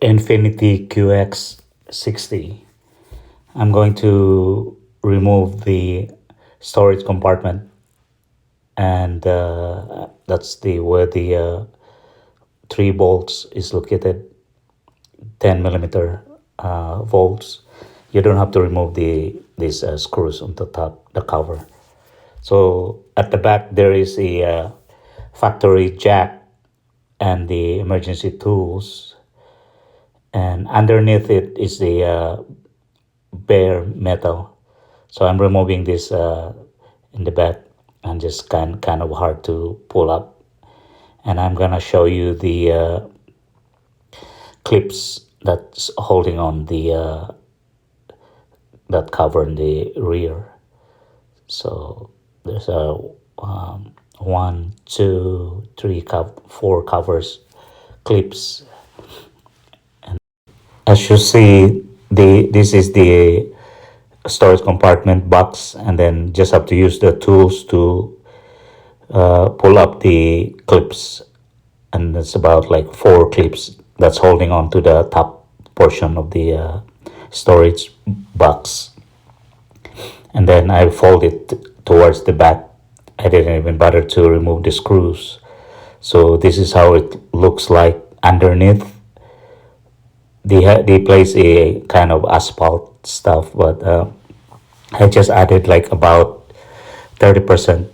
Infiniti QX60. I'm going to remove the storage compartment, and that's the where the 3 volts is located, 10 millimeter volts. You don't have to remove these screws on the top, the cover. So at the back there is a factory jack and the emergency tools, and underneath it is the bare metal. So I'm removing this in the back, and just kind of hard to pull up. And I'm gonna show you the clips that's holding on the that cover in the rear. So there's a 1, 2, 3, 4 covers, clips. And as you see, this is the storage compartment box, and then just have to use the tools to pull up the clips, and it's about like 4 clips that's holding on to the top portion of the storage box. And then I fold it towards the back. I didn't even bother to remove the screws. So this is how it looks like underneath. They place a kind of asphalt stuff, but I just added like about 30%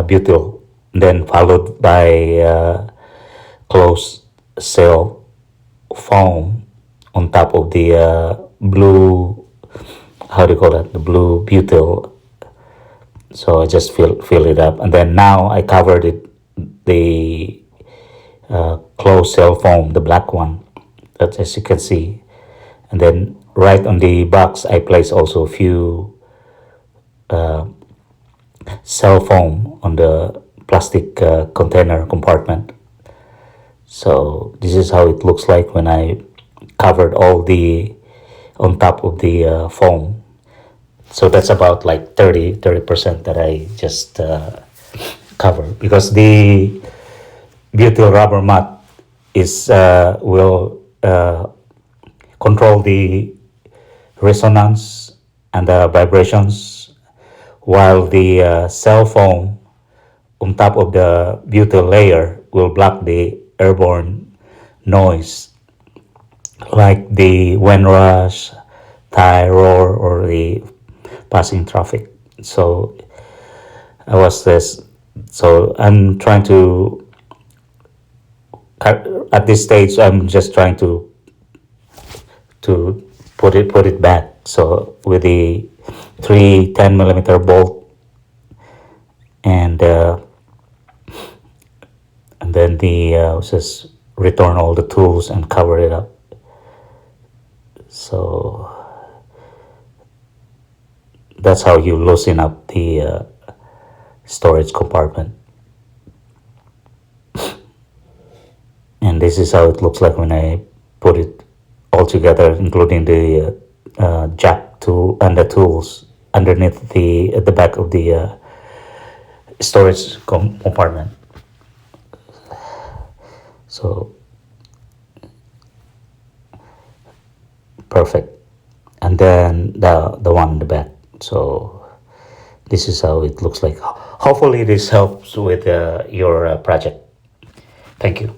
butyl, then followed by closed cell foam on top of the blue, how do you call it, the blue butyl. So I just fill it up, and then now I covered it, the closed cell foam, the black one, that as you can see. And then right on the box I place also a few cell foam on the plastic container compartment. So this is how it looks like when I covered all the on top of the foam. So that's about like 30% that I just cover, because the butyl rubber mat is will control the resonance and the vibrations, while the cell foam on top of the butyl layer will block the airborne noise, like the wind rush, tire roar, or the passing traffic. So I was this. So I'm trying to, at this stage, I'm just trying to put it back. So with the 3 10 millimeter bolt, and then just return all the tools and cover it up. So that's how you loosen up the storage compartment. And this is how it looks like when I put it all together, including the jack tool and the tools underneath at the back of the storage compartment. So perfect. And then the one in the back. So this is how it looks like. Hopefully this helps with your project. Thank you.